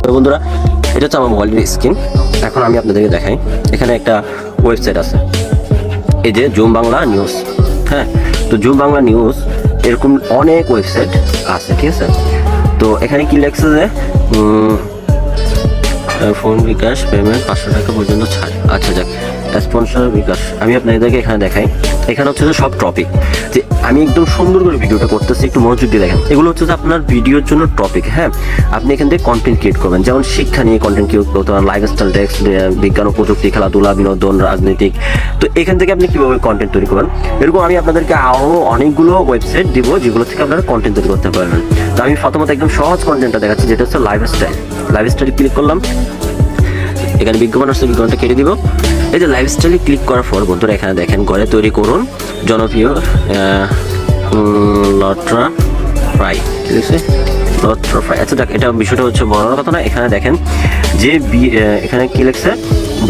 তো বন্ধুরা, এটা হচ্ছে আমার মোবাইলের স্ক্রিন। এখন আমি আপনাদেরকে দেখাই, এখানে একটা ওয়েবসাইট আছে, এই যে জুম বাংলা নিউজ। হ্যাঁ, তো জুম বাংলা নিউজ এরকম অনেক ওয়েবসাইট আছে, ঠিক আছে। তো এখানে কি লেখছে যে ফোন বিকাশ পেমেন্ট 500 টাকা পর্যন্ত ছাড়। আচ্ছা যাক, স্পন্সর বিকাশ আমি আপনাদেরকে এখানে দেখাই। এখানে হচ্ছে যে সব টপিক, যে আমি একদম সুন্দর করে ভিডিওটা করতেছি, একটু মনোযোগ দিয়ে দেখেন। এগুলো হচ্ছে যে আপনার ভিডিওর জন্য টপিক। হ্যাঁ, আপনি এখান থেকে কন্টেন্ট ক্রিয়েট করবেন, যেমন শিক্ষা নিয়ে কন্টেন্ট ক্রিয়েট করতে পারেন, লাইফস্টাইল, টেক্সট, বিজ্ঞান ও প্রযুক্তি, খেলাধুলা, বিনোদন, রাজনৈতিক। তো এখান থেকে আপনি কীভাবে কন্টেন্ট তৈরি করবেন, এরকম আমি আপনাদেরকে আরও অনেকগুলো ওয়েবসাইট দিব যেগুলো থেকে আপনারা কন্টেন্ট তৈরি করতে পারবেন। তো আমি প্রথমত একদম সহজ কন্টেন্টটা দেখাচ্ছি, যেটা হচ্ছে লাইফস্টাইল। লাইফস্টাইলে ক্লিক করলাম, এখানে বিজ্ঞাপন আসছে, বিজ্ঞাপনটা কেটে দিব। এই যে লাইফস্টাইলে ক্লিক করার পর বন্ধুরা এখানে দেখেন, ঘরে তৈরি করুন জনপ্রিয় লটরা ফ্রাই, ঠিক আছে, লটরা ফ্রাই। আচ্ছা দেখ, এটা বিষয়টা হচ্ছে বড় কথা না। এখানে দেখেন যে এখানে কি লিখছে,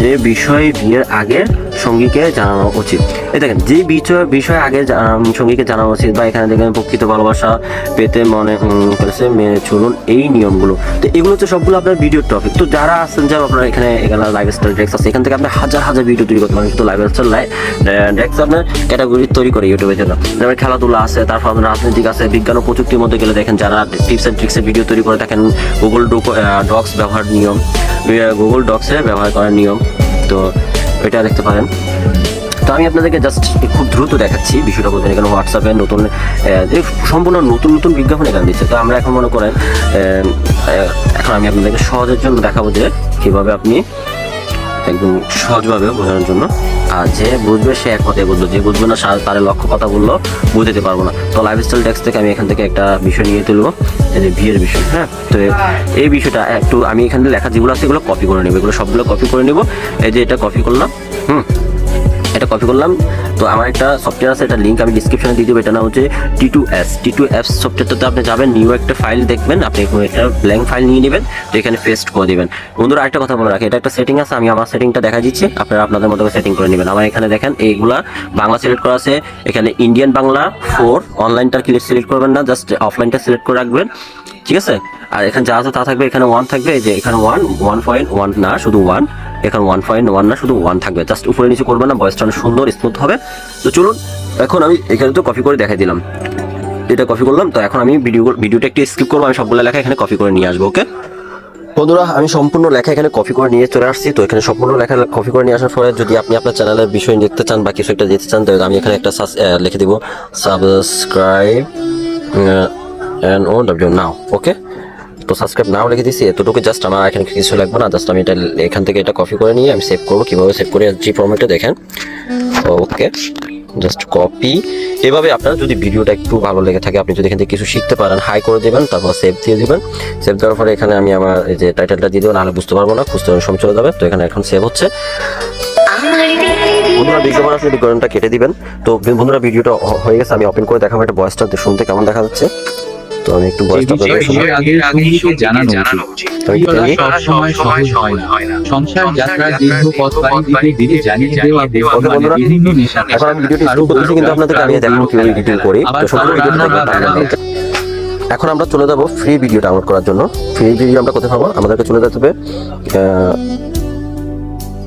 যে বিষয় বিয়ের আগে সঙ্গীকে জানানো উচিত। এই দেখেন, যে বিষয় আগে সঙ্গীকে জানানো উচিত, বা এখানে দেখেন প্রকৃত ভালোবাসা পেতে মনে করেছে মেনে চলুন এই নিয়মগুলো। তো এগুলো হচ্ছে সবগুলো আপনার ভিডিওর টপিক। তো যারা আছেন, যারা আপনার এখানে লাইফস্টাইল ডেস্ক আছে, এখান থেকে আপনি হাজার হাজার ভিডিও তৈরি করতে পারেন। কিন্তু লাইফস্টাইল ডেস্ক আপনার ক্যাটাগরি তৈরি করে ইউটিউবের জন্য। যেমন খেলাধুলা আছে, তারপর আপনার রাজনৈতিক আছে, বিজ্ঞান ও প্রযুক্তির মধ্যে গেলে দেখেন যারা টিপস অ্যান্ড ট্রিক্সের ভিডিও তৈরি করে থাকেন, গুগল ডক্স ব্যবহার নিয়ম, গুগল ডক্সে ব্যবহার করার নিয়ম, তো এটা দেখতে পারেন। তো আমি আপনাদেরকে জাস্ট খুব দ্রুত দেখাচ্ছি বিষয়টা বলতে। এখানে হোয়াটসঅ্যাপে নতুন সম্পূর্ণ নতুন নতুন বিজ্ঞাপন এখানে দিচ্ছে। তো আমরা এখন মনে করেন, এখন আমি আপনাদেরকে সহজের জন্য দেখাবো যে কীভাবে আপনি একদম সহজভাবে বোঝানোর জন্য। আর যে বুঝবে সে এক কথাই বুঝলো, যে বুঝবে না তার লক্ষ্য কথা বললো বুঝতে পারবো না। তো লাইফস্টাইল ডেস্ক থেকে আমি এখান থেকে একটা বিষয় নিয়ে তুলবো, এই যে বিয়ের বিষয়। হ্যাঁ, তো এই বিষয়টা একটু আমি এখান থেকে লেখা যেগুলো আছে এগুলো কপি করে নেবো, এগুলো সবগুলো কপি করে নেবো। এই যে এটা কপি করলাম, এটা কপি করলাম। তো আমার একটা সফটওয়্যার আছে, এটা লিঙ্ক আমি ডিসক্রিপশনে দিয়ে দেবো। এটা নাম হচ্ছে T2S সফটওয়্যারটাতে আপনি যাবেন, নিউ একটা ফাইল দেখবেন, আপনি একটা ব্ল্যাঙ্ক ফাইল নিয়ে নেবেন, তো এখানে পেস্ট করে দেবেন। বন্ধুরা আরেকটা কথা বলে রাখি, এটা একটা সেটিং আছে, আমি আমার সেটিংটা দেখা দিচ্ছি, আপনারা আপনাদের মতো সেটিং করে নেবেন। আমার এখানে দেখেন এইগুলা বাংলা সিলেক্ট করা আছে, এখানে ইন্ডিয়ান বাংলা 4, অনলাইনটা সিলেক্ট করবেন না, জাস্ট অফলাইনটা সিলেক্ট করে রাখবেন, ঠিক আছে। আর এখানে যা আছে তা থাকবে, এখানে 1 থাকবে, এই যে এখানে 1.1 না শুধু 1, এখানে 1.1 না শুধু 1 থাকবে, জাস্ট উপরে নিচে করবেন না, ভয়েসটা অনেক সুন্দর স্মুথ হবে। তো চলুন, এখন আমি এখানে তো কপি করে দেখাই দিলাম, এটা কপি করলাম। তো এখন আমি ভিডিওটা একটু স্কিপ করবো, আমি সবগুলো লেখা এখানে কপি করে নিয়ে আসবো। ওকে বন্ধুরা, আমি সম্পূর্ণ লেখা এখানে কপি করে নিয়ে চলে আসছি। তো এখানে সম্পূর্ণ লেখা কপি করে নিয়ে আসার পরে যদি আপনি আপনার চ্যানেলের বিষয় দেখতে চান বা কিছু একটা দিতে চান, তাহলে আমি এখানে একটা লিখে দিব, সাবস্ক্রাইব নাও। ওকে, তো সাবস্ক্রাইব নাও লিখে দিচ্ছি, এতটুকু। জাস্ট আমার এখানে কিছু লাগবে না, জাস্ট আমি এটা এখান থেকে এটা কপি করে নিয়ে আমি সেভ করবো। কীভাবে সেভ করে জি ফরম্যাটে দেখেন। ওকে, জাস্ট কপি। এভাবে আপনার যদি ভিডিওটা একটু ভালো লেগে থাকে, আপনি যদি এখান থেকে কিছু শিখতে পারেন, হাই করে দেবেন, তারপর সেভ দিয়ে দেবেন। সেভ দেওয়ার পরে এখানে আমি আমার এই যে টাইটেলটা দিয়ে দেবো, নাহলে বুঝতে পারবো না, খুঁজতে সময় চলে যাবে। তো এখানে এখন সেভ হচ্ছে। বন্ধুরা বিজ্ঞাপন আসলে বিজ্ঞাপনটা কেটে দিবেন। তো বন্ধুরা ভিডিওটা হয়ে গেছে, আমি ওপেন করে দেখাবো এটা ভয়েসটা শুনতে কেমন দেখা যাচ্ছে। তো আমি একটু ভয়েসটা জানানো উচিত। সব সময় সহজ হয় না। সংসার যাত্রার দীর্ঘ পথ পাড়ি দিতে জানিয়ে দেওয়া বিভিন্ন নেশা। এখন আমি ভিডিওটি স্কিপ করতেছি, কিন্তু আপনাদেরকে আমি দেখাবো কিভাবে এডিটিং করি। তো সম্পূর্ণ ভিডিওটা দেখবেন। এখন আমরা চলে যাব ফ্রি ভিডিও ডাউনলোড করার জন্য। ফ্রি ভিডিও আমরা কোথায় পাবো? আমাদেরকে চলে যেতে হবে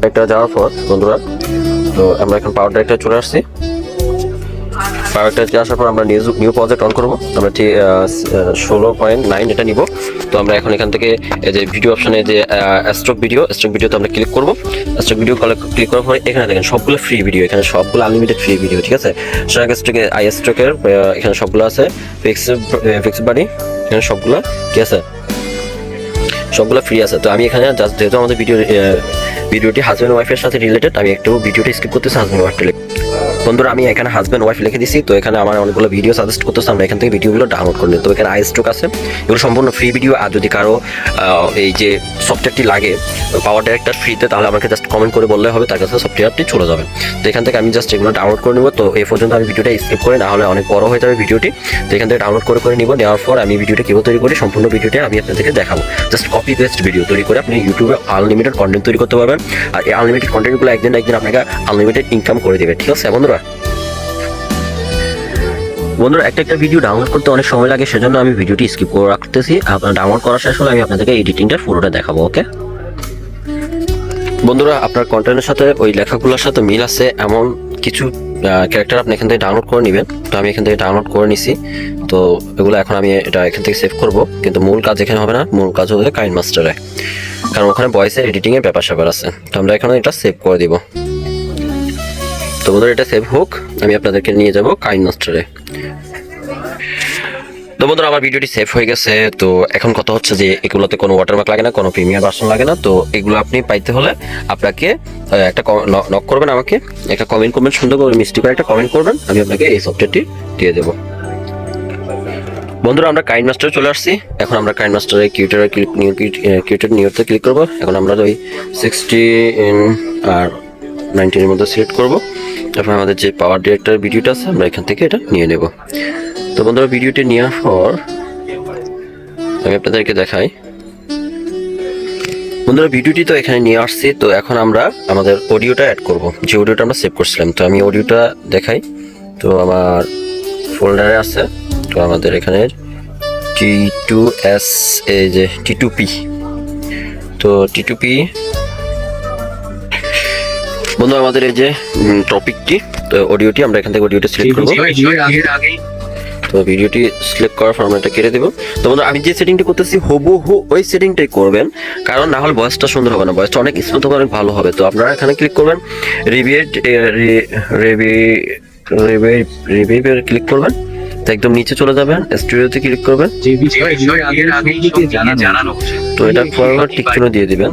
একটা যাওয়ার পর বন্ধুরা, তো আমরা এখন পাওয়ার ডাইরেক্টরে চলে আসছি। পাওয়ার ডাইরেক্টরে আসার পর আমরা নিউ প্রজেক্ট অন করবো। আমরা ঠিক 16.9 এটা নিব। তো আমরা এখন এখান থেকে এই যে ভিডিও অপশনে যে স্টক ভিডিওতে আমরা ক্লিক করবো। স্টক ভিডিও ক্লিক করার পরে এখানে দেখেন সবগুলো ফ্রি ভিডিও, এখানে সবগুলো আনলিমিটেড ফ্রি ভিডিও, ঠিক আছে। স্টকের এখানে সবগুলো আছে, ফিক্স বাড়ি, এখানে সবগুলো কি আছে, সবগুলো ফ্রি আছে। তো আমি এখানে জাস্ট যেহেতু আমাদের ভিডিওটি হাজব্যান্ড ওয়াইফের সাথে রিলেটেড, আমি একটু ভিডিওটি স্কিপ করতেছি, হাজব্যান্ড ওয়াইফ বন্ধুরা আমি এখানে হাজব্যান্ড ওয়াইফ লিখে দিচ্ছি। তো এখানে আমার অনেকগুলো ভিডিও সাজেস্ট করতেছে, আমরা এখান থেকে ভিডিওগুলো ডাউনলোড করে নিই। তো এখানে স্টক আছে, এগুলো সম্পূর্ণ ফ্রি ভিডিও। আর যদি কারো এই যে সফটওয়্যারটি লাগে পাওয়ার ডাইরেক্টর ফ্রিতে, তাহলে আমাকে জাস্ট কমেন্ট করে বললে হবে, তার কাছে সফটওয়্যারটি চলে যাবে। তো এখান থেকে আমি জাস্ট এগুলো ডাউনলোড করে নেবো। তো এই পর্যন্ত আমি ভিডিওটা স্কিপ করে, না হলে অনেক বড় হয়ে যাবে ভিডিওটি। তো এখান থেকে ডাউনলোড করে নিব। নেওয়ার পর আমি ভিডিওটা কীভাবে তৈরি করি, সম্পূর্ণ ভিডিওটা আমি আপনাদেরকে দেখাবো। জাস্ট কপি পেস্ট ভিডিও তৈরি করে আপনি ইউটিউবে আনলিমিটেড কন্টেন্ট তৈরি করতে পারবেন। আর এই আনলিমিটেড কন্টেন্টগুলো একদিন আপনাকে আনলিমিটেড ইনকাম করে দেবে, ঠিক আছে বন্ধুরা। বন্ধুরা একটা ভিডিও ডাউনলোড করতে অনেক সময় লাগে, সেজন্য আমি ভিডিওটি স্কিপ করে রাখতেছি। আপনার ডাউনলোড করা শেষ হলে আমি আপনাদেরকে এডিটিংটা পুরোটা দেখাবো। ওকে বন্ধুরা, আপনার কন্টেন্টের সাথে ওই লেখাগুলোর সাথে মিল আছে এমন কিছু ক্যারেক্টার আপনি এখান থেকে ডাউনলোড করে নেবেন। তো আমি এখান থেকে ডাউনলোড করে নিছি। তো এগুলো এখন আমি এটা এখান থেকে সেভ করব, কিন্তু মূল কাজ এখানে হবে না, মূল কাজ হবে কাইনমাস্টারে, কারণ ওখানে ভয়েসের এডিটিংয়ের ব্যাপার স্যাপার আছে। তো আমরা এখানে এটা সেভ করে দিব। তো বন্ধুরা এটা সেভ হোক, আমি আপনাদেরকে নিয়ে যাব কাইনমাস্টারে। তো বন্ধুরা আমার ভিডিওটি সেভ হয়ে গেছে। তো এখন কথা হচ্ছে যে এগুলোতে কোনো ওয়াটারমার্ক লাগে না, কোনো প্রিমিয়ার ভার্সন লাগে না। তো এগুলো আপনি পাইতে হলে আপনাকে একটা নক করবেন, আমাকে একটা কমেন্ট করবেন, সুন্দর করে মিষ্টি করে একটা কমেন্ট করবেন, আমি আপনাকে এই সফটওয়্যারটি দিয়ে দেবো। বন্ধুরা আমরা কাইনমাস্টারে চলে আসছি। এখন আমরা কাইনমাস্টারে কিউটের নিউতে ক্লিক করবো। এখন আমরা ওই 60 আর 19 এর মধ্যে সিলেক্ট করবো। তারপর আমাদের যে পাওয়ার ডিরেক্টর ভিডিওটা আছে আমরা এখান থেকে এটা নিয়ে নেব। তো বন্ধুরা ভিডিওটি নেওয়ার পর আমি আপনাদেরকে দেখাই। বন্ধুরা ভিডিওটি তো এখানে নিয়ে আসছি। তো এখন আমরা আমাদের অডিওটা অ্যাড করব, যে অডিওটা আমরা সেভ করছিলাম। তো আমি অডিওটা দেখাই। তো আমার ফোল্ডারে আছে। তো আমাদের এখানে T2S, এই যে T2P। তো T2P বন্ধু আমাদের এই যে টপিকটি, তো অডিওটি আমরা এখান থেকে অডিওটা সিলেক্ট করব। তো ভিডিওটি সিলেক্ট করার পর আমরা এটা কেটে দেব। তো বন্ধু আমি যে সেটিংটা করতেছি হুবহু ওই সেটিংটাই করবেন, কারণ না হলে ভয়েসটা সুন্দর হবে না, ভয়েসটা অনেক স্মুথ হবে, অনেক ভালো হবে। তো আপনারা এখানে ক্লিক করবেন, রিভিউ ক্লিক করবেন। তো একদম নিচে চলে যাবেন, স্টুডিওতে ক্লিক করবেন। যে বিষয় আগের সঙ্গীকে জানানো। তো এটা ফরওয়ার্ড টিক চিহ্ন দিয়ে দিবেন,